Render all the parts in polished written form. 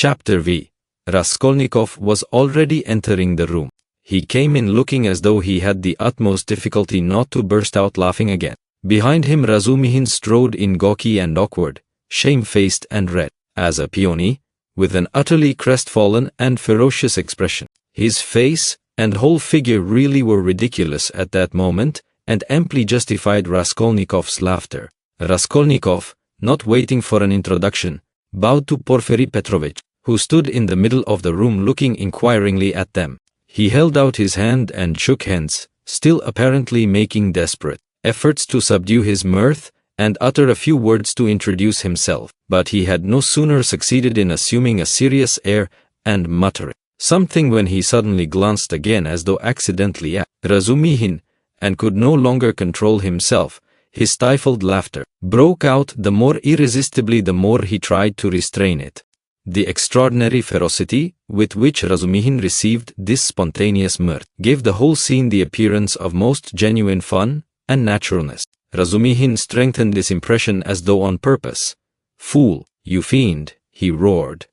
Chapter V. Raskolnikov was already entering the room. He came in looking as though he had the utmost difficulty not to burst out laughing again. Behind him Razumihin strode in gawky and awkward, shamefaced and red as a peony, with an utterly crestfallen and ferocious expression. His face and whole figure really were ridiculous at that moment, and amply justified Raskolnikov's laughter. Raskolnikov, not waiting for an introduction, bowed to Porfiry Petrovitch, who stood in the middle of the room looking inquiringly at them. He held out his hand and shook hands, still apparently making desperate efforts to subdue his mirth and utter a few words to introduce himself, but he had no sooner succeeded in assuming a serious air and muttering something when he suddenly glanced again as though accidentally at Razumihin, and could no longer control himself. His stifled laughter broke out the more irresistibly the more he tried to restrain it. The extraordinary ferocity with which Razumihin received this spontaneous mirth gave the whole scene the appearance of most genuine fun and naturalness. Razumihin strengthened this impression as though on purpose. "Fool, you fiend," he roared,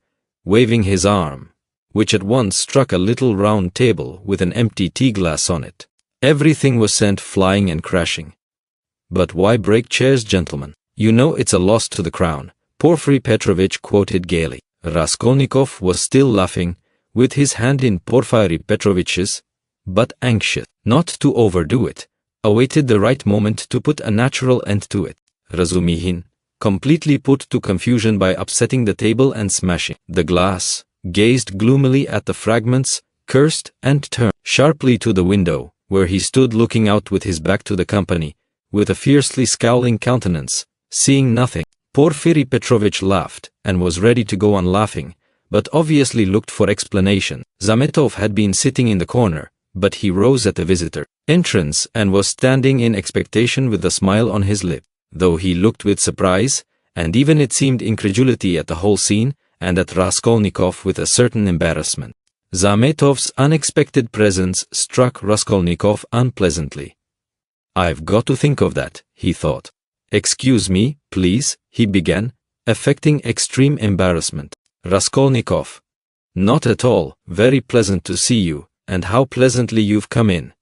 waving his arm, which at once struck a little round table with an empty tea-glass on it. Everything was sent flying and crashing. "But why break chairs, gentlemen? You know it's a loss to the crown," Porfiry Petrovitch quoted gaily. Raskolnikov was still laughing, with his hand in Porfiry Petrovitch's, but anxious not to overdo it, awaited the right moment to put a natural end to it. Razumihin, completely put to confusion by upsetting the table and smashing the glass, gazed gloomily at the fragments, cursed, and turned sharply to the window, where he stood looking out with his back to the company, with a fiercely scowling countenance, seeing nothing. Porfiry Petrovitch laughed, and was ready to go on laughing, but obviously looked for explanation. Zametov had been sitting in the corner, but he rose at the visitor's entrance and was standing in expectation with a smile on his lip, though he looked with surprise, and even it seemed incredulity at the whole scene, and at Raskolnikov with a certain embarrassment. Zametov's unexpected presence struck Raskolnikov unpleasantly. "I've got to think of that," he thought. "Excuse me, please," he began, affecting extreme embarrassment. "Raskolnikov. Not at all, very pleasant to see you, and how pleasantly you've come in.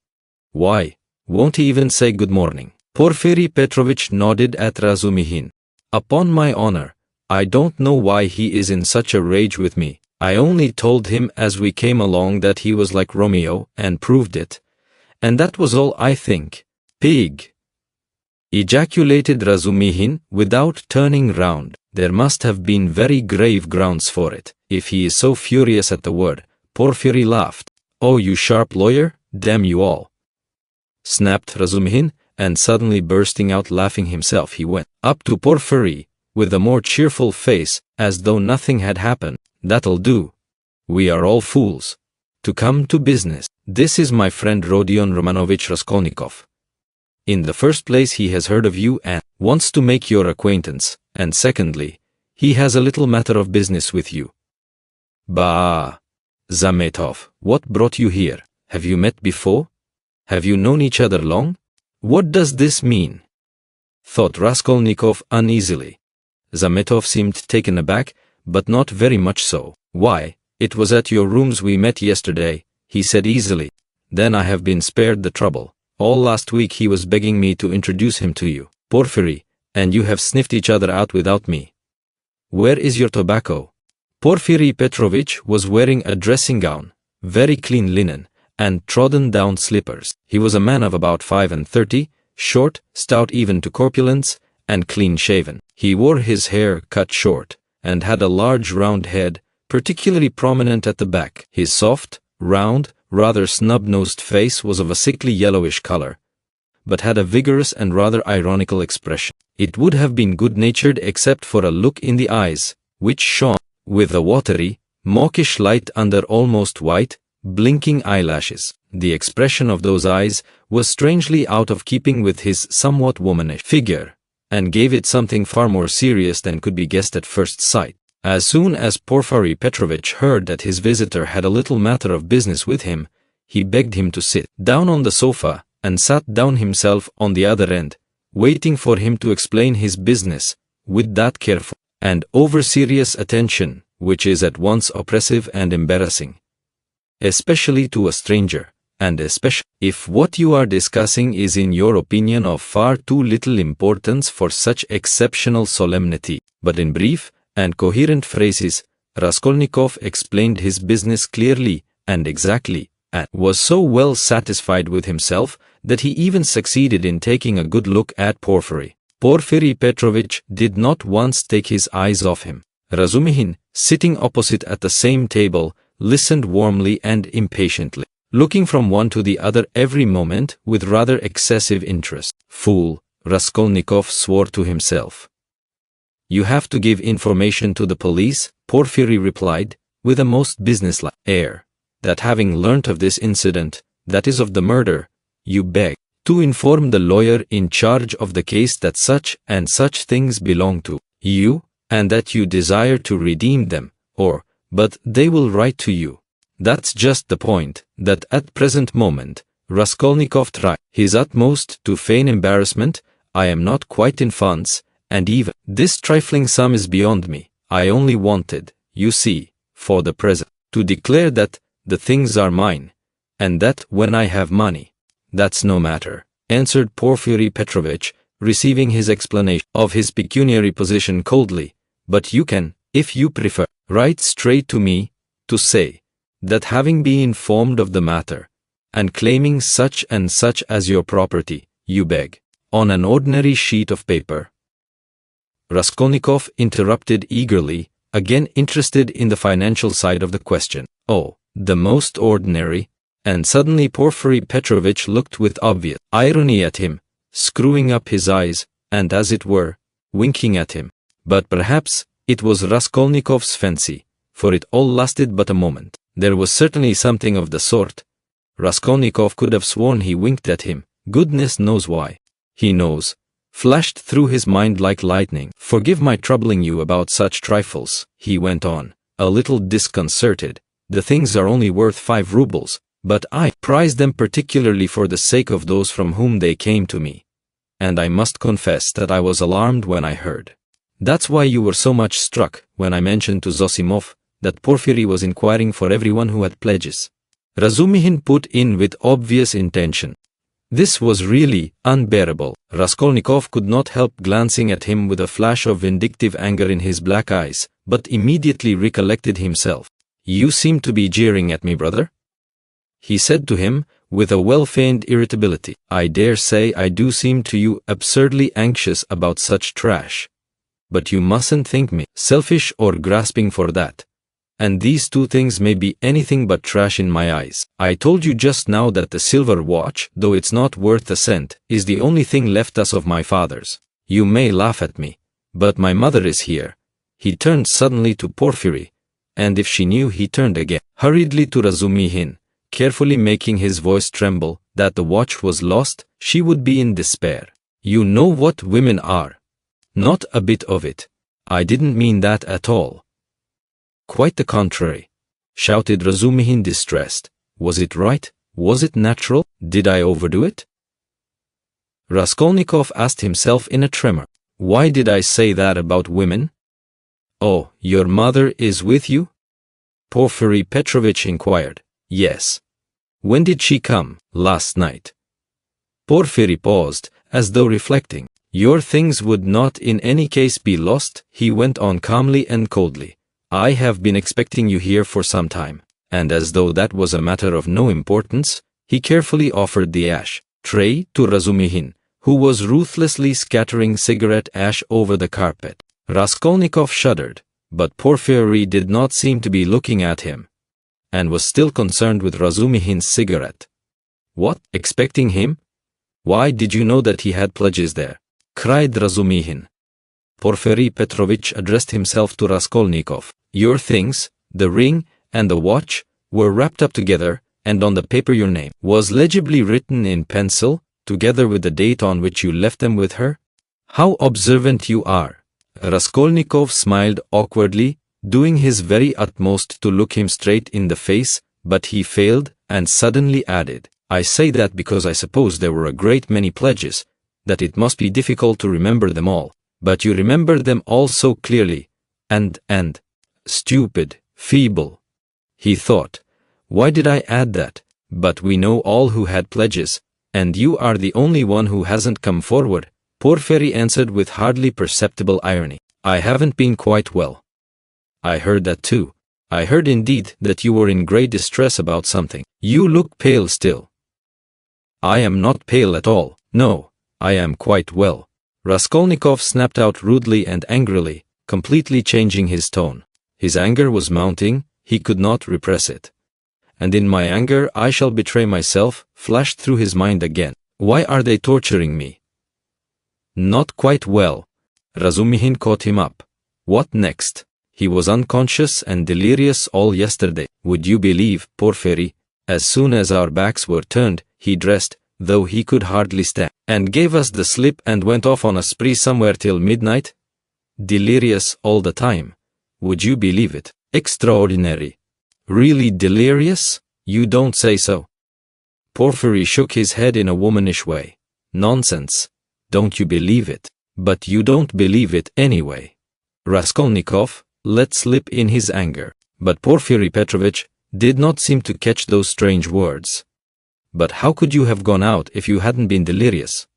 Why, won't he even say good morning?" Porfiry Petrovitch nodded at Razumihin. "Upon my honor, I don't know why he is in such a rage with me. I only told him as we came along that he was like Romeo, and proved it. And that was all, I think." "Pig!" ejaculated Razumihin without turning round. "There must have been very grave grounds for it, if he is so furious at the word." Porfiry laughed. "Oh, you sharp lawyer, damn you all!" snapped Razumihin, and suddenly bursting out laughing himself, he went up to Porfiry with a more cheerful face, as though nothing had happened. "That'll do. We are all fools. To come to business. This is my friend Rodion Romanovich Raskolnikov. In the first place, he has heard of you and wants to make your acquaintance, and secondly, he has a little matter of business with you." "Bah! Zametov, what brought you here? Have you met before? Have you known each other long? What does this mean?" thought Raskolnikov uneasily. Zametov seemed taken aback, but not very much so. "Why, it was at your rooms we met yesterday," he said easily. "Then I have been spared the trouble. All last week he was begging me to introduce him to you, Porfiry, and you have sniffed each other out without me. Where is your tobacco?" Porfiry Petrovitch was wearing a dressing gown, very clean linen, and trodden-down slippers. He was a man of about 35, short, stout even to corpulence, and clean-shaven. He wore his hair cut short, and had a large round head, particularly prominent at the back. His soft, round, rather snub-nosed face was of a sickly yellowish color, but had a vigorous and rather ironical expression. It would have been good-natured except for a look in the eyes, which shone with a watery, mawkish light under almost white, blinking eyelashes. The expression of those eyes was strangely out of keeping with his somewhat womanish figure, and gave it something far more serious than could be guessed at first sight. As soon as Porfiry Petrovitch heard that his visitor had a little matter of business with him, he begged him to sit down on the sofa, and sat down himself on the other end, waiting for him to explain his business, with that careful and over-serious attention which is at once oppressive and embarrassing, especially to a stranger, and especially if what you are discussing is in your opinion of far too little importance for such exceptional solemnity. But in brief and coherent phrases, Raskolnikov explained his business clearly and exactly, and was so well satisfied with himself that he even succeeded in taking a good look at Porfiry. Porfiry Petrovitch did not once take his eyes off him. Razumihin, sitting opposite at the same table, listened warmly and impatiently, looking from one to the other every moment with rather excessive interest. Fool, Raskolnikov swore to himself. You have to give information to the police, Porfiry replied, with a most businesslike air, that having learnt of this incident, that is of the murder, you beg to inform the lawyer in charge of the case that such and such things belong to you, and that you desire to redeem them, but they will write to you. That's just the point, that at present moment, Raskolnikov tried his utmost to feign embarrassment. I am not quite in funds, and even this trifling sum is beyond me. I only wanted, you see, for the present, to declare that the things are mine, and that when I have money, that's no matter, answered Porfiry Petrovitch, receiving his explanation of his pecuniary position coldly. But you can, if you prefer, write straight to me, to say that having been informed of the matter, and claiming such and such as your property, you beg, on an ordinary sheet of paper. Raskolnikov interrupted eagerly, again interested in the financial side of the question. Oh, the most ordinary. And suddenly Porfiry Petrovitch looked with obvious irony at him, screwing up his eyes, and as it were, winking at him. But perhaps it was Raskolnikov's fancy, for it all lasted but a moment. There was certainly something of the sort. Raskolnikov could have sworn he winked at him. Goodness knows why. He knows, flashed through his mind like lightning. Forgive my troubling you about such trifles, he went on, a little disconcerted. The things are only worth 5 rubles, but I prize them particularly for the sake of those from whom they came to me. And I must confess that I was alarmed when I heard. That's why you were so much struck when I mentioned to Zosimov that Porfiry was inquiring for everyone who had pledges. Razumihin put in with obvious intention. This was really unbearable. Raskolnikov could not help glancing at him with a flash of vindictive anger in his black eyes, but immediately recollected himself. You seem to be jeering at me, brother? He said to him, with a well-feigned irritability. I dare say I do seem to you absurdly anxious about such trash. But you mustn't think me selfish or grasping for that. And these 2 things may be anything but trash in my eyes. I told you just now that the silver watch, though it's not worth a cent, is the only thing left us of my father's. You may laugh at me, but my mother is here. He turned suddenly to Porfiry, and if she knew, he turned again hurriedly to Razumihin, carefully making his voice tremble, that the watch was lost, she would be in despair. You know what women are. Not a bit of it. I didn't mean that at all. Quite the contrary, shouted Razumihin, distressed. Was it right? Was it natural? Did I overdo it? Raskolnikov asked himself in a tremor. Why did I say that about women? Oh, your mother is with you? Porfiry Petrovitch inquired. Yes. When did she come? Last night. Porfiry paused, as though reflecting. Your things would not in any case be lost, he went on calmly and coldly. I have been expecting you here for some time. And as though that was a matter of no importance, he carefully offered the ash tray to Razumihin, who was ruthlessly scattering cigarette ash over the carpet. Raskolnikov shuddered, but Porfiry did not seem to be looking at him, and was still concerned with Razumihin's cigarette. What? Expecting him? Why did you know that he had pledges there? Cried Razumihin. Porfiry Petrovitch addressed himself to Raskolnikov. Your things, the ring and the watch, were wrapped up together, and on the paper your name was legibly written in pencil, together with the date on which you left them with her? How observant you are! Raskolnikov smiled awkwardly, doing his very utmost to look him straight in the face, but he failed, and suddenly added, I say that because I suppose there were a great many pledges, that it must be difficult to remember them all. But you remember them all so clearly, and Stupid, feeble. He thought, why did I add that? But we know all who had pledges, and you are the only one who hasn't come forward, Porphyry answered with hardly perceptible irony. I haven't been quite well. I heard that too. I heard indeed that you were in great distress about something. You look pale still. I am not pale at all. No, I am quite well. Raskolnikov snapped out rudely and angrily, completely changing his tone. His anger was mounting, he could not repress it. And in my anger I shall betray myself, flashed through his mind again. Why are they torturing me? Not quite well. Razumihin caught him up. What next? He was unconscious and delirious all yesterday. Would you believe, Porphyry, as soon as our backs were turned, he dressed, though he could hardly stand, and gave us the slip and went off on a spree somewhere till midnight? Delirious all the time. Would you believe it? Extraordinary. Really delirious? You don't say so. Porphyry shook his head in a womanish way. Nonsense. Don't you believe it? But you don't believe it anyway. Raskolnikov let slip in his anger, but Porphyry Petrovitch did not seem to catch those strange words. But how could you have gone out if you hadn't been delirious?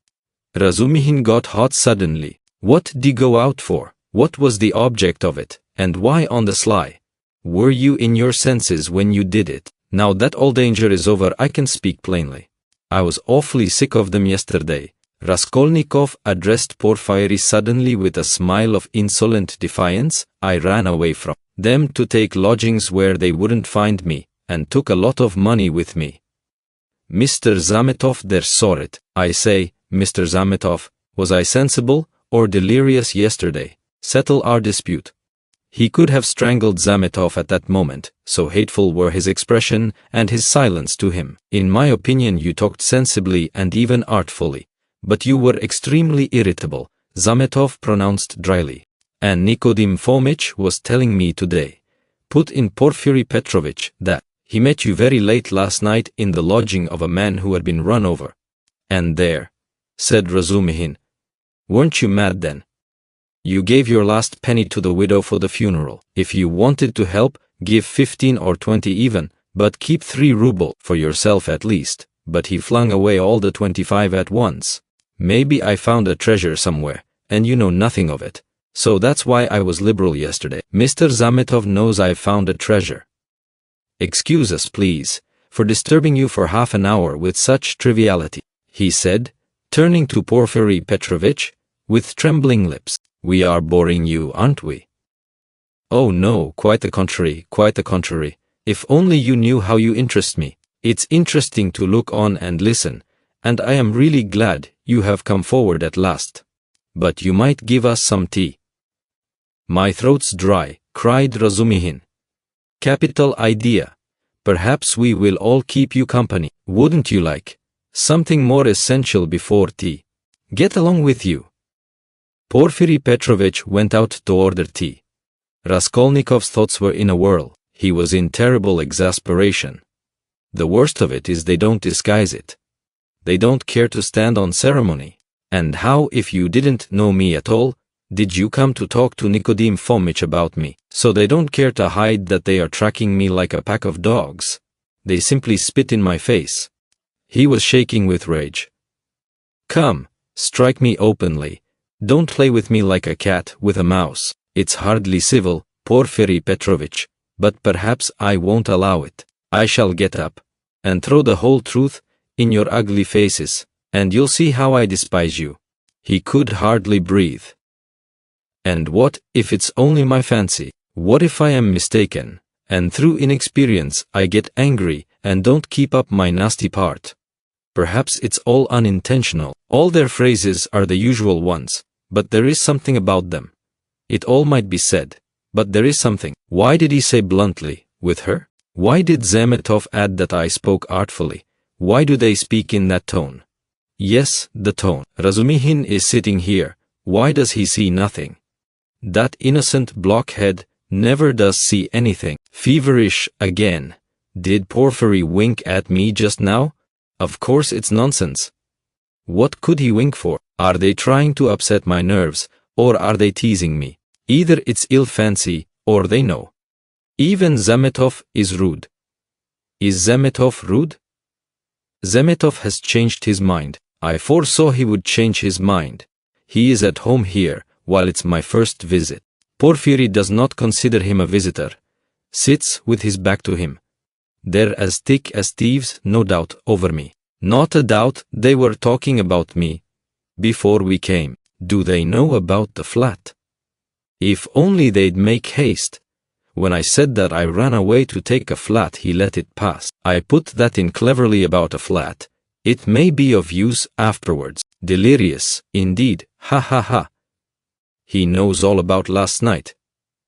Razumihin got hot suddenly. What did you go out for? What was the object of it, and why on the sly? Were you in your senses when you did it? Now that all danger is over I can speak plainly. I was awfully sick of them yesterday. Raskolnikov addressed Porphyry suddenly with a smile of insolent defiance. I ran away from them to take lodgings where they wouldn't find me, and took a lot of money with me. Mr. Zametov there saw it. I say, Mr. Zametov, was I sensible or delirious yesterday? Settle our dispute. He could have strangled Zametov at that moment, so hateful were his expression and his silence to him. In my opinion you talked sensibly and even artfully. But you were extremely irritable, Zametov pronounced dryly. And Nikodim Fomitch was telling me today, put in Porphyry Petrovitch, that he met you very late last night in the lodging of a man who had been run over. And there, said Razumihin. Weren't you mad then? You gave your last penny to the widow for the funeral. If you wanted to help, give 15 or 20 even, but keep 3 ruble for yourself at least. But he flung away all the 25 at once. Maybe I found a treasure somewhere, and you know nothing of it. So that's why I was liberal yesterday. Mr. Zametov knows I've found a treasure. Excuse us, please, for disturbing you for half an hour with such triviality, he said, turning to Porphyry Petrovitch, with trembling lips. We are boring you, aren't we? Oh no, quite the contrary, quite the contrary. If only you knew how you interest me. It's interesting to look on and listen, and I am really glad you have come forward at last. But you might give us some tea. My throat's dry, cried Razumihin. Capital idea. Perhaps we will all keep you company. Wouldn't you like something more essential before tea? Get along with you. Porphyry Petrovitch went out to order tea. Raskolnikov's thoughts were in a whirl. He was in terrible exasperation. The worst of it is they don't disguise it. They don't care to stand on ceremony. And how, if you didn't know me at all, did you come to talk to Nikodim Fomitch about me? So they don't care to hide that they are tracking me like a pack of dogs. They simply spit in my face. He was shaking with rage. Come, strike me openly. Don't play with me like a cat with a mouse. It's hardly civil, Porphyry Petrovitch, but perhaps I won't allow it. I shall get up and throw the whole truth in your ugly faces, and you'll see how I despise you. He could hardly breathe. And what if it's only my fancy? What if I am mistaken, and through inexperience I get angry and don't keep up my nasty part? Perhaps it's all unintentional. All their phrases are the usual ones, but there is something about them. It all might be said, but there is something. Why did he say bluntly, with her? Why did Zametov add that I spoke artfully? Why do they speak in that tone? Yes, the tone. Razumihin is sitting here. Why does he see nothing? That innocent blockhead never does see anything. Feverish again. Did Porphyry wink at me just now? Of course it's nonsense. What could he wink for? Are they trying to upset my nerves, or are they teasing me? Either it's ill fancy, or they know. Even Zametov is rude. Is Zametov rude? Zametov has changed his mind. I foresaw he would change his mind. He is at home here, while it's my first visit. Porfiry does not consider him a visitor. Sits with his back to him. They're as thick as thieves, no doubt, over me. Not a doubt, they were talking about me. Before we came. Do they know about the flat? If only they'd make haste. When I said that I ran away to take a flat, he let it pass. I put that in cleverly about a flat. It may be of use afterwards. Delirious, indeed, ha ha ha. He knows all about last night.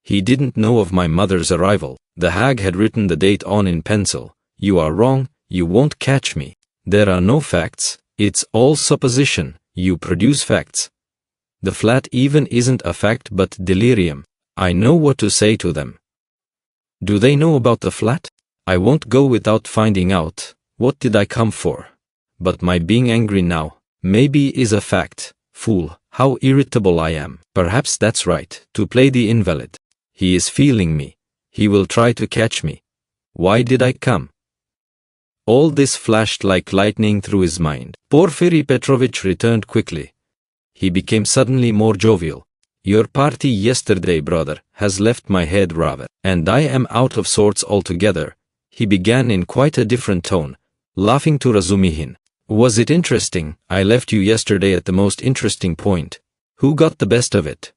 He didn't know of my mother's arrival. The hag had written the date on in pencil. You are wrong, you won't catch me. There are no facts, it's all supposition. You produce facts. The flat even isn't a fact but delirium. I know what to say to them. Do they know about the flat? I won't go without finding out. What did I come for? But my being angry now, maybe is a fact. Fool, how irritable I am. Perhaps that's right, to play the invalid. He is feeling me. He will try to catch me. Why did I come? All this flashed like lightning through his mind. Porfiry Petrovich returned quickly. He became suddenly more jovial. Your party yesterday, brother, has left my head rather, and I am out of sorts altogether. He began in quite a different tone, laughing to Razumihin. Was it interesting? I left you yesterday at the most interesting point. Who got the best of it?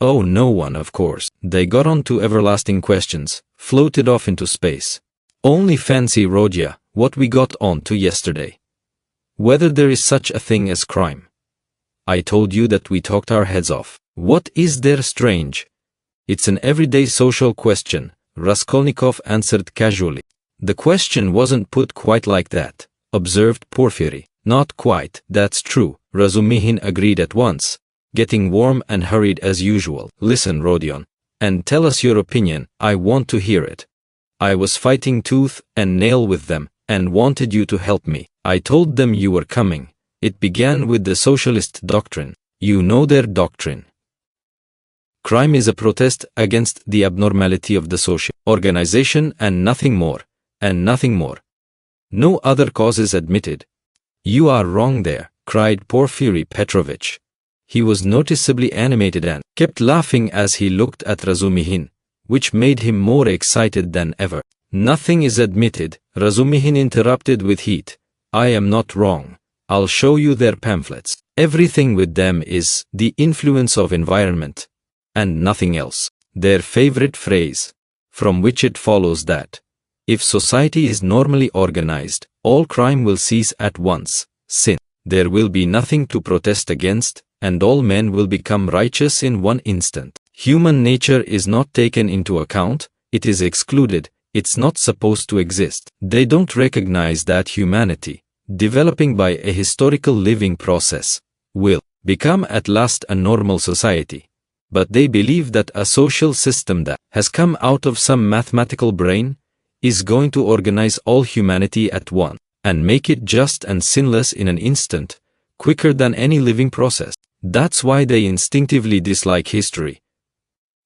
Oh, no one, of course. They got on to everlasting questions, floated off into space. Only fancy, Rodya, what we got on to yesterday. Whether there is such a thing as crime. I told you that we talked our heads off. What is there strange? It's an everyday social question, Raskolnikov answered casually. The question wasn't put quite like that, observed Porfiry. Not quite, that's true, Razumihin agreed at once, getting warm and hurried as usual. Listen, Rodion, and tell us your opinion, I want to hear it. I was fighting tooth and nail with them, and wanted you to help me. I told them you were coming. It began with the socialist doctrine. You know their doctrine. Crime is a protest against the abnormality of the social organization and nothing more, and nothing more. No other cause is admitted. You are wrong there, cried Porfiry Petrovich. He was noticeably animated and kept laughing as he looked at Razumihin, which made him more excited than ever. Nothing is admitted, Razumihin interrupted with heat. I am not wrong. I'll show you their pamphlets. Everything with them is the influence of environment, and nothing else. Their favorite phrase, from which it follows that, if society is normally organized, all crime will cease at once, sin. There will be nothing to protest against, and all men will become righteous in one instant. Human nature is not taken into account, it is excluded, it's not supposed to exist. They don't recognize that humanity, developing by a historical living process, will become at last a normal society. But they believe that a social system that has come out of some mathematical brain is going to organize all humanity at once, and make it just and sinless in an instant, quicker than any living process. That's why they instinctively dislike history.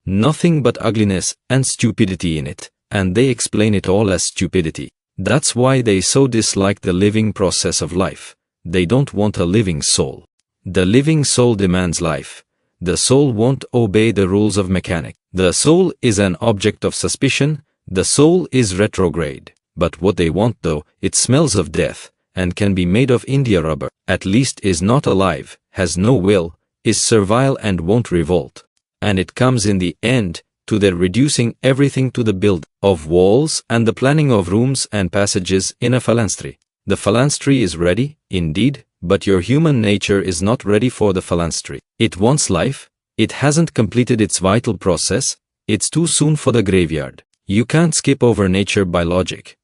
Nothing but ugliness and stupidity in it, and they explain it all as stupidity. That's why they so dislike the living process of life. They don't want a living soul. The living soul demands life. The soul won't obey the rules of mechanics. The soul is an object of suspicion. The soul is retrograde. But what they want, though, it smells of death, and can be made of India rubber, at least is not alive, has no will, is servile and won't revolt. And it comes in the end to their reducing everything to the build of walls and the planning of rooms and passages in a phalanstery. The phalanstery is ready, indeed, but your human nature is not ready for the phalanstery. It wants life, it hasn't completed its vital process, it's too soon for the graveyard. You can't skip over nature by logic.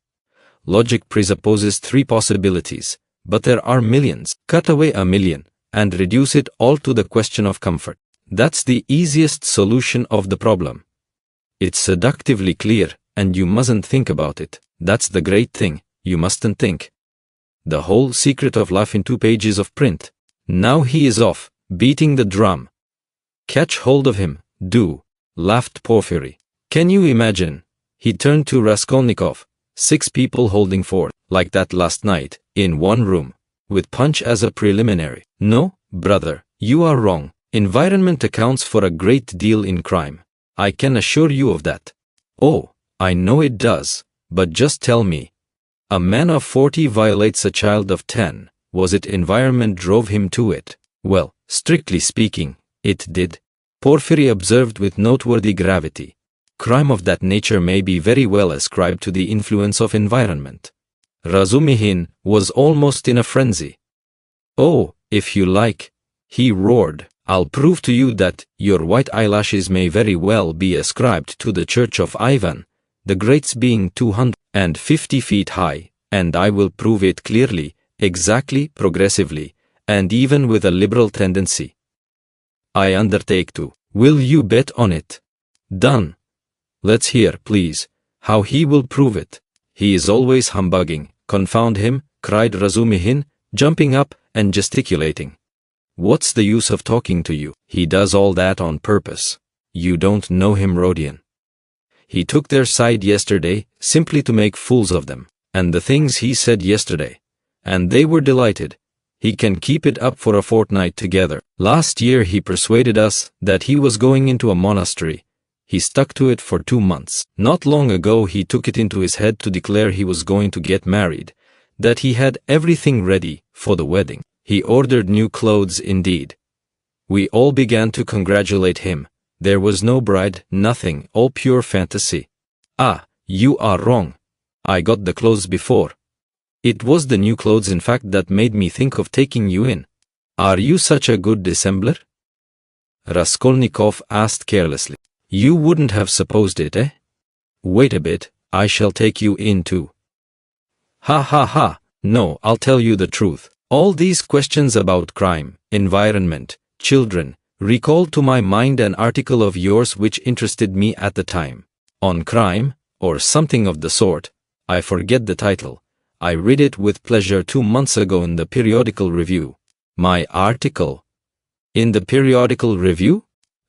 Logic presupposes 3 possibilities, but there are millions. Cut away a million, and reduce it all to the question of comfort. That's the easiest solution of the problem. It's seductively clear, and you mustn't think about it. That's the great thing, you mustn't think. The whole secret of life in 2 pages of print. Now he is off, beating the drum. Catch hold of him, do, laughed Porfiry. Can you imagine, He turned to Raskolnikov. 6 people holding forth, like that last night, in one room, with punch as a preliminary. No, brother, you are wrong. Environment accounts for a great deal in crime. I can assure you of that. Oh, I know it does, but just tell me. A man of 40 violates a child of 10. Was it environment drove him to it? Well, strictly speaking, it did. Porphyry observed with noteworthy gravity. Crime of that nature may be very well ascribed to the influence of environment. Razumihin was almost in a frenzy. Oh, if you like, he roared, I'll prove to you that your white eyelashes may very well be ascribed to the Church of Ivan, the Great's being 250 feet high, and I will prove it clearly, exactly, progressively, and even with a liberal tendency. I undertake to. Will you bet on it? Done. Let's hear, please, how he will prove it. He is always humbugging, confound him, cried Razumihin, jumping up and gesticulating. What's the use of talking to you? He does all that on purpose. You don't know him, Rodion. He took their side yesterday, simply to make fools of them, and the things he said yesterday. And they were delighted. He can keep it up for a fortnight together. Last year he persuaded us that he was going into a monastery. He stuck to it for 2 months. Not long ago he took it into his head to declare he was going to get married, that he had everything ready for the wedding. He ordered new clothes indeed. We all began to congratulate him. There was no bride, nothing, all pure fantasy. Ah, you are wrong. I got the clothes before. It was the new clothes in fact that made me think of taking you in. Are you such a good dissembler? Raskolnikov asked carelessly. You wouldn't have supposed it, eh? Wait a bit, I shall take you in too. Ha ha ha, no, I'll tell you the truth. All these questions about crime, environment, children, recalled to my mind an article of yours which interested me at the time. On crime, or something of the sort, I forget the title. I read it with pleasure 2 months ago in the Periodical Review. My article? In the Periodical Review?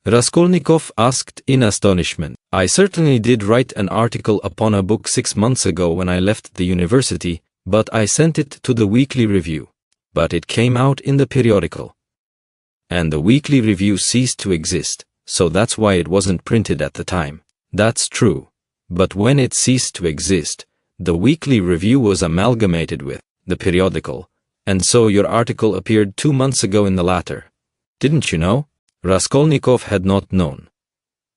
Raskolnikov asked in astonishment. I certainly did write an article upon a book 6 months ago when I left the university, but I sent it to the Weekly Review. But it came out in the periodical. And the Weekly Review ceased to exist, so that's why it wasn't printed at the time. That's true. But when it ceased to exist, the Weekly Review was amalgamated with the periodical, and so your article appeared 2 months ago in the latter. Didn't you know? Raskolnikov had not known.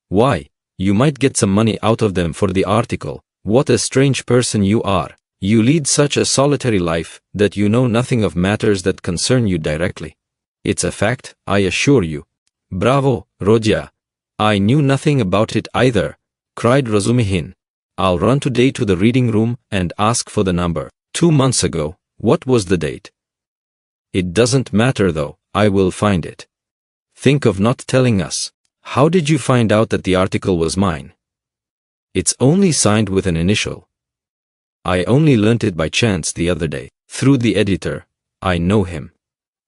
Why, you might get some money out of them for the article. What a strange person you are. You lead such a solitary life that you know nothing of matters that concern you directly. It's a fact, I assure you. Bravo, Rodya. I knew nothing about it either, cried Razumihin. I'll run today to the reading room and ask for the number. 2 months ago, what was the date? It doesn't matter though, I will find it. Think of not telling us. How did you find out that the article was mine? It's only signed with an initial. I only learnt it by chance the other day, through the editor. I know him.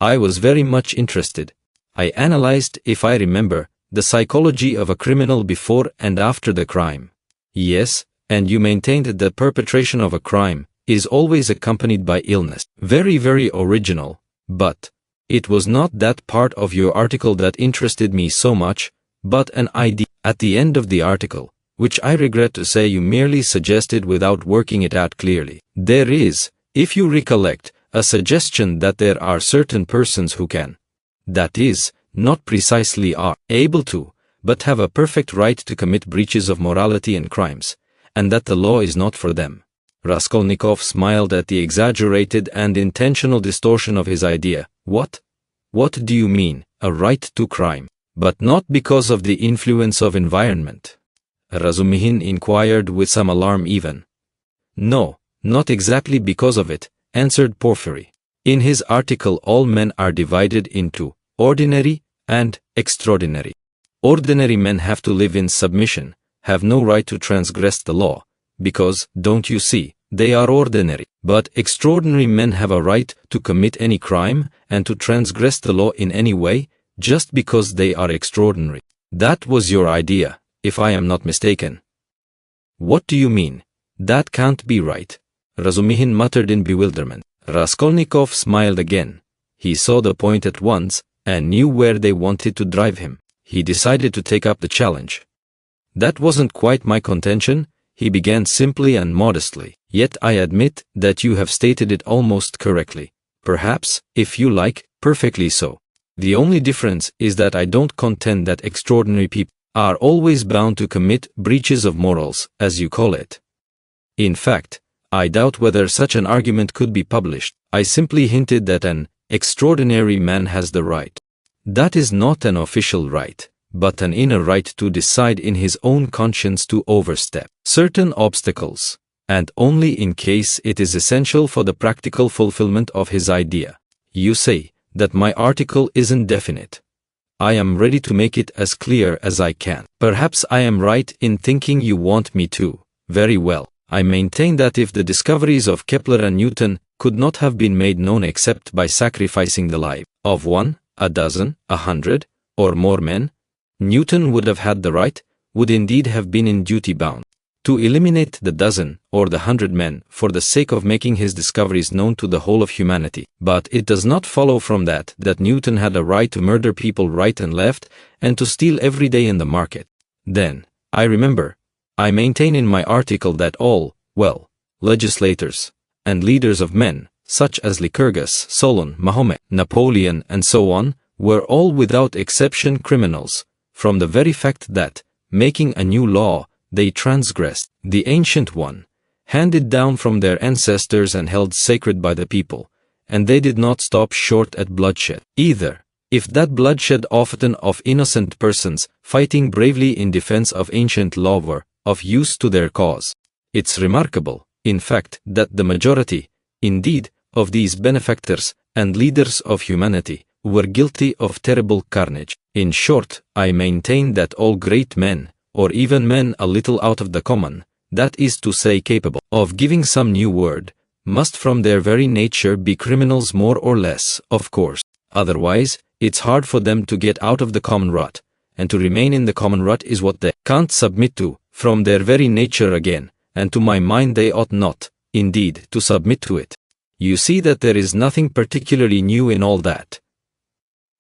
I was very much interested. I analyzed, if I remember, the psychology of a criminal before and after the crime. Yes, and you maintained that the perpetration of a crime is always accompanied by illness. Very, very original, but it was not that part of your article that interested me so much, but an idea at the end of the article, which I regret to say you merely suggested without working it out clearly. There is, if you recollect, a suggestion that there are certain persons who can, that is, not precisely are able to, but have a perfect right to commit breaches of morality and crimes, and that the law is not for them. Raskolnikov smiled at the exaggerated and intentional distortion of his idea. What? What do you mean, a right to crime? But not because of the influence of environment? Razumihin inquired with some alarm even. No, not exactly because of it, answered Porphyry. In his article all men are divided into ordinary and extraordinary. Ordinary men have to live in submission, have no right to transgress the law, because, don't you see, they are ordinary. But extraordinary men have a right to commit any crime and to transgress the law in any way, just because they are extraordinary. That was your idea, if I am not mistaken. What do you mean? That can't be right, Razumihin muttered in bewilderment. Raskolnikov smiled again. He saw the point at once, and knew where they wanted to drive him. He decided to take up the challenge. That wasn't quite my contention, he began simply and modestly. Yet I admit that you have stated it almost correctly. Perhaps, if you like, perfectly so. The only difference is that I don't contend that extraordinary people are always bound to commit breaches of morals, as you call it. In fact, I doubt whether such an argument could be published. I simply hinted that an extraordinary man has the right. That is not an official right, but an inner right to decide in his own conscience to overstep certain obstacles, and only in case it is essential for the practical fulfillment of his idea. You say that my article isn't definite. I am ready to make it as clear as I can. Perhaps I am right in thinking you want me to. Very well. I maintain that if the discoveries of Kepler and Newton could not have been made known except by sacrificing the life of 1, a dozen, 100, or more men, Newton would have had the right, would indeed have been in duty bound, to eliminate the dozen or the 100 men for the sake of making his discoveries known to the whole of humanity. But it does not follow from that Newton had a right to murder people right and left and to steal every day in the market. Then, I maintain in my article that all, legislators and leaders of men, such as Lycurgus, Solon, Mahomet, Napoleon, and so on, were all without exception criminals, from the very fact that, making a new law, they transgressed the ancient one, handed down from their ancestors and held sacred by the people, and they did not stop short at bloodshed either, if that bloodshed often of innocent persons fighting bravely in defense of ancient law were of use to their cause. It's remarkable, in fact, that the majority, indeed, of these benefactors and leaders of humanity were guilty of terrible carnage. In short, I maintain that all great men, or even men a little out of the common, that is to say capable of giving some new word, must from their very nature be criminals more or less, of course. Otherwise, it's hard for them to get out of the common rut, and to remain in the common rut is what they can't submit to, from their very nature again, and to my mind they ought not, indeed, to submit to it. You see that there is nothing particularly new in all that.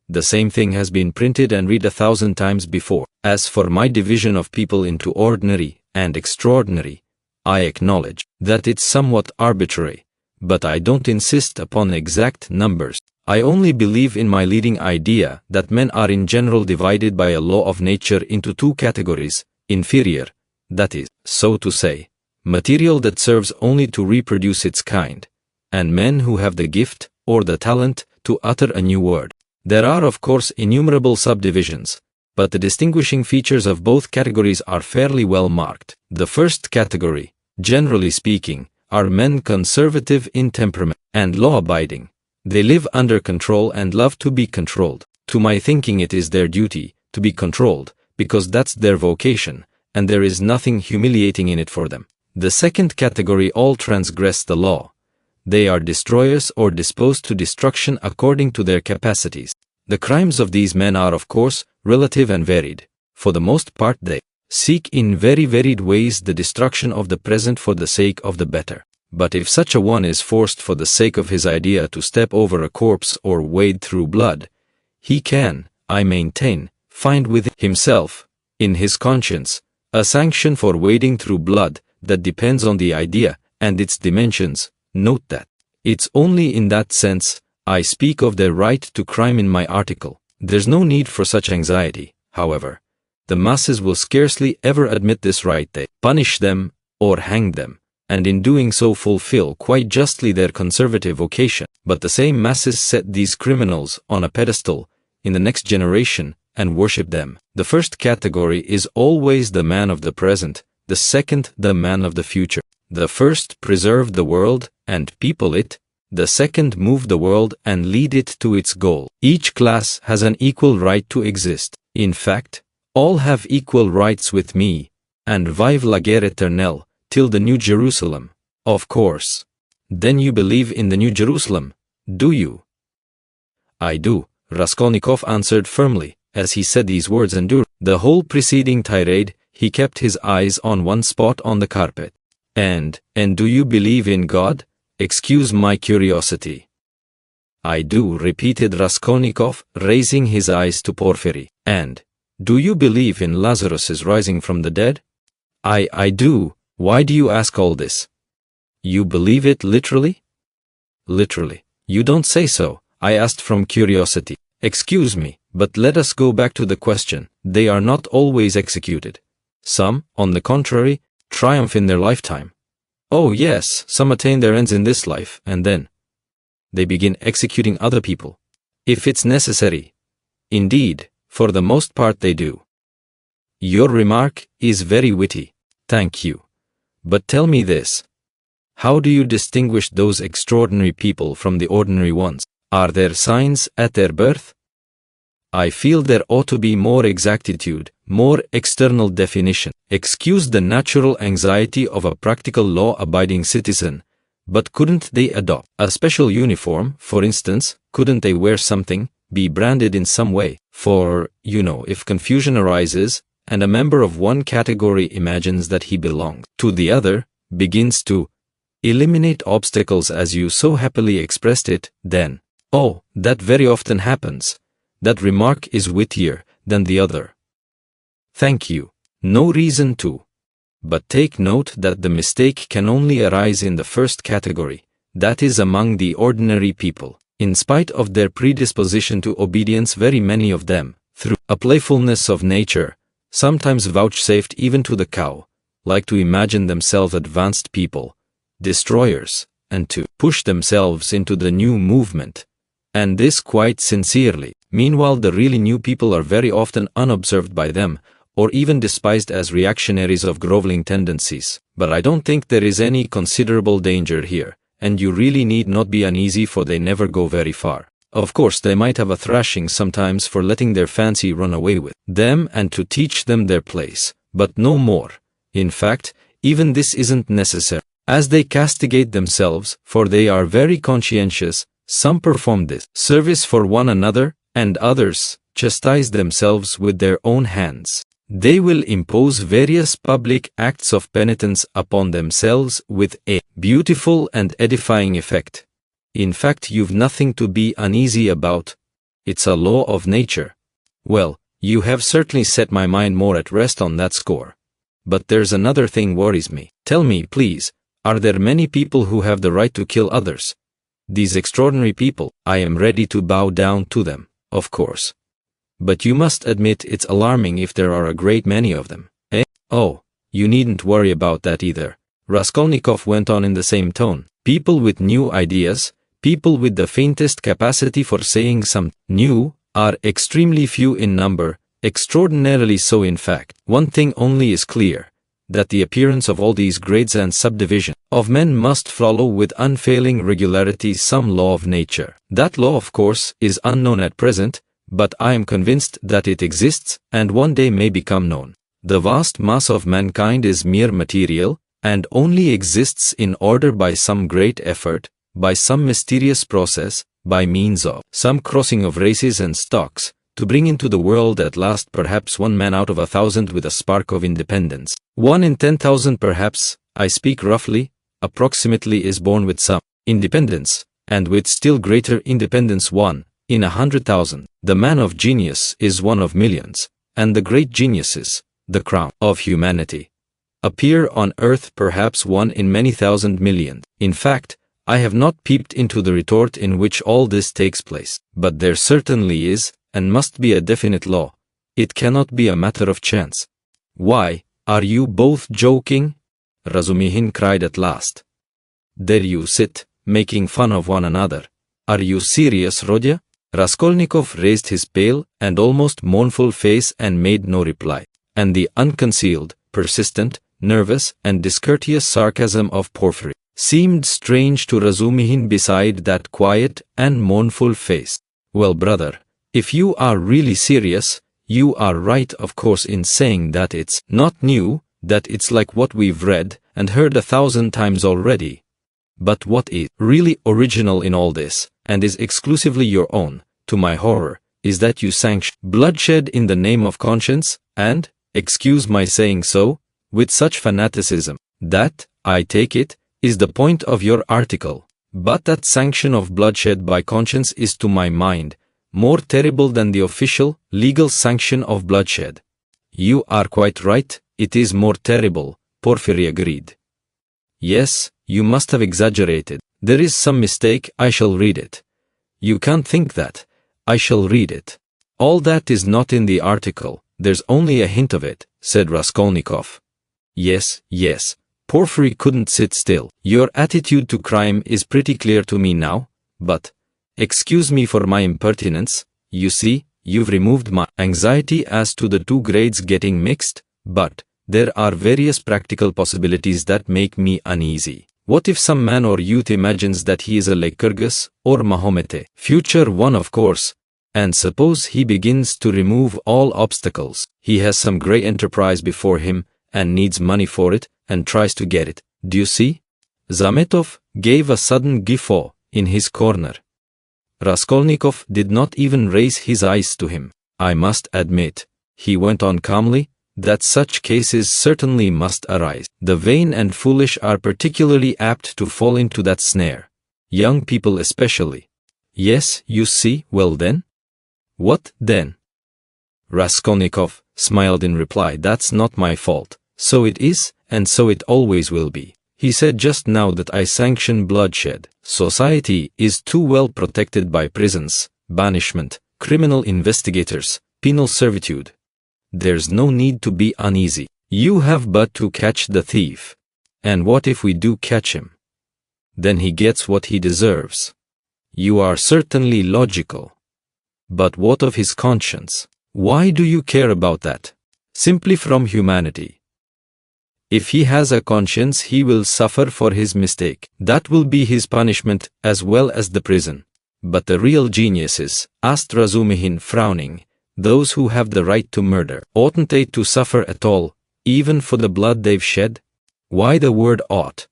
The same thing has been printed and read 1,000 times before. As for my division of people into ordinary and extraordinary, I acknowledge that it's somewhat arbitrary, but I don't insist upon exact numbers. I only believe in my leading idea that men are in general divided by a law of nature into two categories: inferior, that is, so to say, material that serves only to reproduce its kind, and men who have the gift, or the talent, to utter a new word. There are of course innumerable subdivisions, but the distinguishing features of both categories are fairly well marked. The first category, generally speaking, are men conservative in temperament and law-abiding. They live under control and love to be controlled. To my thinking it is their duty to be controlled, because that's their vocation, and there is nothing humiliating in it for them. The second category all transgress the law. They are destroyers or disposed to destruction according to their capacities. The crimes of these men are of course relative and varied. For the most part they seek in very varied ways the destruction of the present for the sake of the better. But if such a one is forced for the sake of his idea to step over a corpse or wade through blood, he can, I maintain, find within himself, in his conscience, a sanction for wading through blood that depends on the idea and its dimensions. Note that it's only in that sense I speak of their right to crime in my article. There's no need for such anxiety, however. The masses will scarcely ever admit this right. They punish them or hang them, and in doing so fulfill quite justly their conservative vocation. But the same masses set these criminals on a pedestal in the next generation and worship them. The first category is always the man of the present, the second the man of the future. The first preserve the world and people it, the second move the world and lead it to its goal. Each class has an equal right to exist. In fact, all have equal rights with me, and vive la guerre éternelle, till the New Jerusalem. Of course. Then you believe in the New Jerusalem, do you? I do, Raskolnikov answered firmly. As he said these words and during the whole preceding tirade, He kept his eyes on one spot on the carpet. And do you believe in God? Excuse my curiosity. I do, repeated Raskolnikov, raising his eyes to Porfiry. And do you believe in Lazarus's rising from the dead? I do. Why do you ask all this? You believe it literally? Literally. You don't say so. I asked from curiosity. Excuse me, but let us go back to the question. They are not always executed. Some, on the contrary, triumph in their lifetime. Oh yes, some attain their ends in this life, and then they begin executing other people. If it's necessary. Indeed, for the most part they do. Your remark is very witty. Thank you. But tell me this. How do you distinguish those extraordinary people from the ordinary ones? Are there signs at their birth? I feel there ought to be more exactitude, more external definition. Excuse the natural anxiety of a practical law-abiding citizen, but couldn't they adopt a special uniform, for instance? Couldn't they wear something, be branded in some way? For, if confusion arises, and a member of one category imagines that he belongs to the other, begins to eliminate obstacles as you so happily expressed it, then, oh, that very often happens. That remark is wittier than the other. Thank you. No reason to. But take note that the mistake can only arise in the first category, that is among the ordinary people. In spite of their predisposition to obedience, very many of them, through a playfulness of nature, sometimes vouchsafed even to the cow, like to imagine themselves advanced people, destroyers, and to push themselves into the new movement, and this quite sincerely. Meanwhile, the really new people are very often unobserved by them, or even despised as reactionaries of groveling tendencies. But I don't think there is any considerable danger here, and you really need not be uneasy, for they never go very far. Of course, they might have a thrashing sometimes for letting their fancy run away with them and to teach them their place, but no more. In fact, even this isn't necessary, as they castigate themselves, for they are very conscientious. Some perform this service for one another, and others chastise themselves with their own hands. They will impose various public acts of penitence upon themselves with a beautiful and edifying effect. In fact, you've nothing to be uneasy about. It's a law of nature. Well, you have certainly set my mind more at rest on that score. But there's another thing worries me. Tell me, please, are there many people who have the right to kill others? These extraordinary people, I am ready to bow down to them, of course. But you must admit it's alarming if there are a great many of them, eh? Oh, you needn't worry about that either. Raskolnikov went on in the same tone. People with new ideas, people with the faintest capacity for saying something new, are extremely few in number, extraordinarily so in fact. One thing only is clear, that the appearance of all these grades and subdivisions of men must follow with unfailing regularity some law of nature. That law, of course, is unknown at present, but I am convinced that it exists and one day may become known. The vast mass of mankind is mere material, and only exists in order by some great effort, by some mysterious process, by means of some crossing of races and stocks, to bring into the world at last perhaps one man out of 1,000 with a spark of independence. 1 in 10,000 perhaps, I speak roughly, approximately, is born with some independence, and with still greater independence 1 in 100,000. The man of genius is one of millions, and the great geniuses, the crown of humanity, appear on earth perhaps 1 in many thousand millions. In fact, I have not peeped into the retort in which all this takes place, but there certainly is, and must be, a definite law. It cannot be a matter of chance. Why, are you both joking? Razumihin cried at last. There you sit, making fun of one another. Are you serious, Rodya? Raskolnikov raised his pale and almost mournful face and made no reply, and the unconcealed, persistent, nervous and discourteous sarcasm of Porfiry seemed strange to Razumihin beside that quiet and mournful face. Well, brother, if you are really serious, you are right, of course, in saying that it's not new, that it's like what we've read and heard 1,000 times already. But what is really original in all this, and is exclusively your own, to my horror, is that you sanction bloodshed in the name of conscience, and, Excuse my saying so, with such fanaticism. That, I take it, is the point of your article. But that sanction of bloodshed by conscience is to my mind more terrible than the official, legal sanction of bloodshed. You are quite right, it is more terrible, Porphyry agreed. Yes, you must have exaggerated. There is some mistake, I shall read it. You can't think that. I shall read it. All that is not in the article, there's only a hint of it, said Raskolnikov. Yes, yes. Porphyry couldn't sit still. Your attitude to crime is pretty clear to me now, but, excuse me for my impertinence, you see, you've removed my anxiety as to the two grades getting mixed, but there are various practical possibilities that make me uneasy. What if some man or youth imagines that he is a Lycurgus or Mahomet, future one of course, and suppose he begins to remove all obstacles. He has some great enterprise before him and needs money for it and tries to get it. Do you see? Zametov gave a sudden guffaw in his corner. Raskolnikov did not even raise his eyes to him. I must admit, he went on calmly, that such cases certainly must arise. The vain and foolish are particularly apt to fall into that snare. Young people especially. Yes, you see, well then? What then? Raskolnikov smiled in reply. That's not my fault. So it is, and so it always will be. He said just now that I sanction bloodshed. Society is too well protected by prisons, banishment, criminal investigators, penal servitude. There's no need to be uneasy. You have but to catch the thief. And what if we do catch him? Then he gets what he deserves. You are certainly logical. But what of his conscience? Why do you care about that? Simply from humanity. If he has a conscience, he will suffer for his mistake. That will be his punishment as well as the prison. But the real geniuses, asked Razumihin frowning, those who have the right to murder, oughtn't they to suffer at all, even for the blood they've shed? Why the word ought?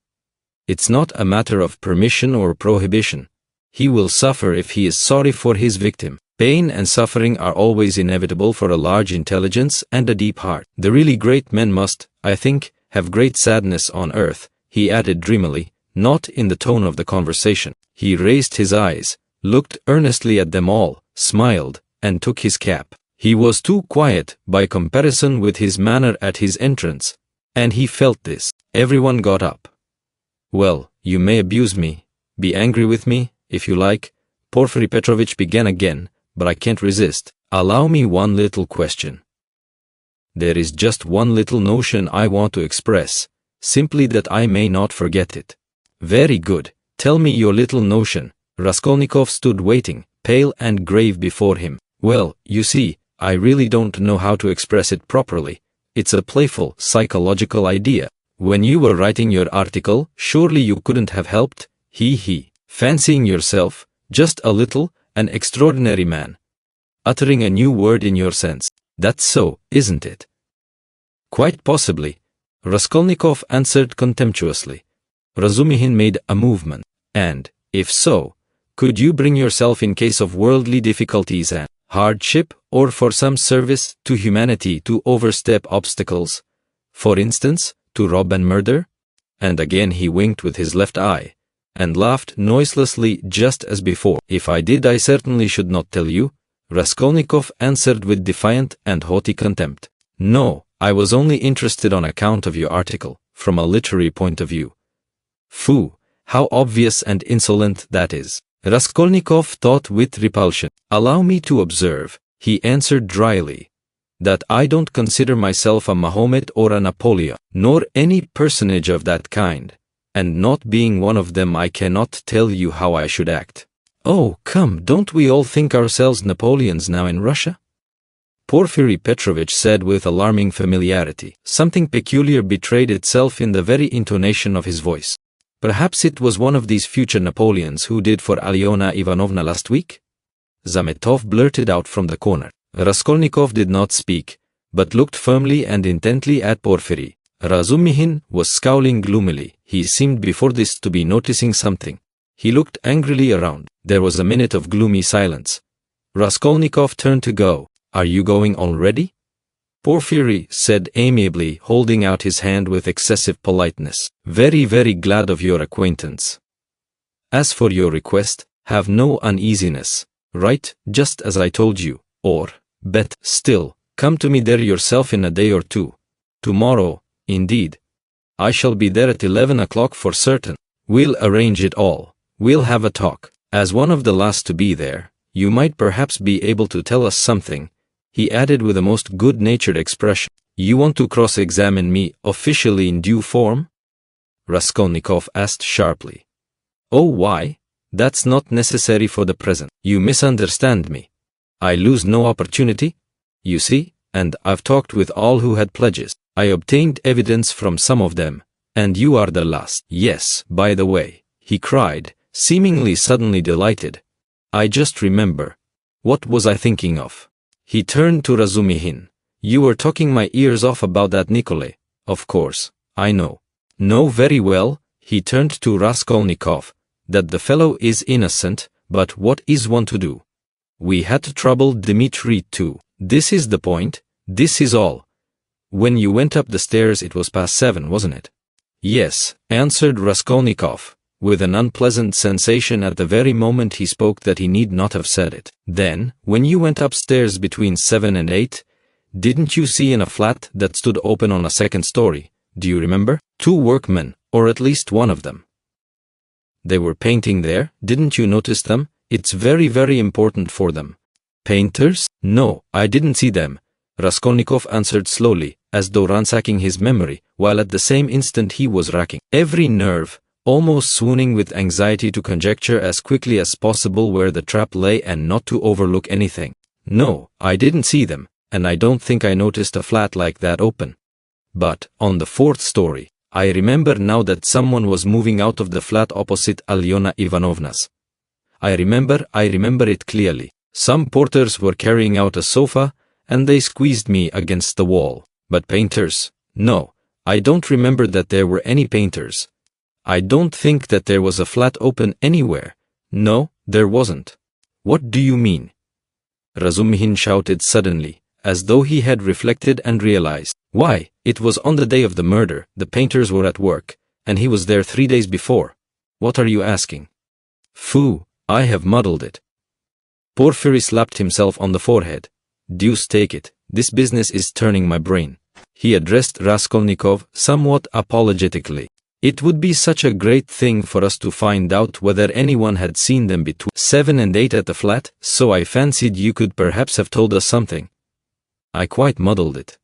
It's not a matter of permission or prohibition. He will suffer if he is sorry for his victim. Pain and suffering are always inevitable for a large intelligence and a deep heart. The really great men must, I think, have great sadness on earth, he added dreamily, not in the tone of the conversation. He raised his eyes, looked earnestly at them all, smiled, and took his cap. He was too quiet by comparison with his manner at his entrance, and he felt this. Everyone got up. Well, you may abuse me, be angry with me, if you like, Porphyry Petrovitch began again, but I can't resist. Allow me one little question. There is just one little notion I want to express, simply that I may not forget it. Very good, tell me your little notion. Raskolnikov stood waiting, pale and grave before him. Well, you see, I really don't know how to express it properly. It's a playful, psychological idea. When you were writing your article, surely you couldn't have helped, fancying yourself, just a little, an extraordinary man. Uttering a new word in your sense. That's so, isn't it? Quite possibly, Raskolnikov answered contemptuously. Razumihin made a movement. And, if so, could you bring yourself in case of worldly difficulties and hardship, or for some service to humanity to overstep obstacles? For instance, to rob and murder? And again he winked with his left eye, and laughed noiselessly just as before. If I did, I certainly should not tell you, Raskolnikov answered with defiant and haughty contempt. No, I was only interested on account of your article, from a literary point of view. Phoo, how obvious and insolent that is. Raskolnikov thought with repulsion. Allow me to observe, he answered dryly, that I don't consider myself a Mahomet or a Napoleon, nor any personage of that kind, and not being one of them I cannot tell you how I should act. Oh, come, don't we all think ourselves Napoleons now in Russia? Porphyry Petrovitch said with alarming familiarity. Something peculiar betrayed itself in the very intonation of his voice. Perhaps it was one of these future Napoleons who did for Alyona Ivanovna last week? Zametov blurted out from the corner. Raskolnikov did not speak, but looked firmly and intently at Porphyry. Razumihin was scowling gloomily. He seemed before this to be noticing something. He looked angrily around. There was a minute of gloomy silence. Raskolnikov turned to go. Are you going already? Porfiry said amiably, holding out his hand with excessive politeness. Very, very glad of your acquaintance. As for your request, have no uneasiness. Write, just as I told you, or, bet still, come to me there yourself in a day or two. Tomorrow, indeed. I shall be there at 11 o'clock for certain. We'll arrange it all. We'll have a talk. As one of the last to be there, you might perhaps be able to tell us something, he added with a most good-natured expression. You want to cross-examine me officially in due form? Raskolnikov asked sharply. Oh, why? That's not necessary for the present. You misunderstand me. I lose no opportunity, you see, and I've talked with all who had pledges. I obtained evidence from some of them, and you are the last. Yes, by the way, he cried, seemingly suddenly delighted. I just remember. What was I thinking of? He turned to Razumihin. You were talking my ears off about that Nikolay. Of course, I know. Know very well, he turned to Raskolnikov, that the fellow is innocent, but what is one to do? We had to trouble Dmitri too. This is the point, this is all. When you went up the stairs it was past 7, wasn't it? Yes, answered Raskolnikov, with an unpleasant sensation at the very moment he spoke that he need not have said it. Then, when you went upstairs between 7 and 8, didn't you see in a flat that stood open on a second story, do you remember? 2 workmen, or at least one of them. They were painting there, didn't you notice them? It's very, very important for them. Painters? No, I didn't see them, Raskolnikov answered slowly, as though ransacking his memory, while at the same instant he was racking every nerve, almost swooning with anxiety to conjecture as quickly as possible where the trap lay and not to overlook anything. No, I didn't see them, and I don't think I noticed a flat like that open. But, on the 4th story, I remember now that someone was moving out of the flat opposite Alyona Ivanovna's. I remember it clearly. Some porters were carrying out a sofa, and they squeezed me against the wall. But painters? No, I don't remember that there were any painters. I don't think that there was a flat open anywhere. No, there wasn't. What do you mean? Razumihin shouted suddenly, as though he had reflected and realized. Why, it was on the day of the murder, the painters were at work, and he was there 3 days before. What are you asking? Phoo, I have muddled it. Porfiry slapped himself on the forehead. Deuce take it, this business is turning my brain. He addressed Raskolnikov somewhat apologetically. It would be such a great thing for us to find out whether anyone had seen them between 7 and 8 at the flat, so I fancied you could perhaps have told us something. I quite muddled it.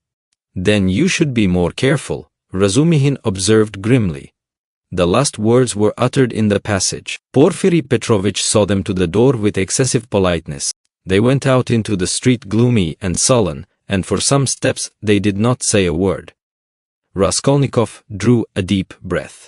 Then you should be more careful, Razumihin observed grimly. The last words were uttered in the passage. Porfiry Petrovitch saw them to the door with excessive politeness. They went out into the street gloomy and sullen, and for some steps they did not say a word. Raskolnikov drew a deep breath.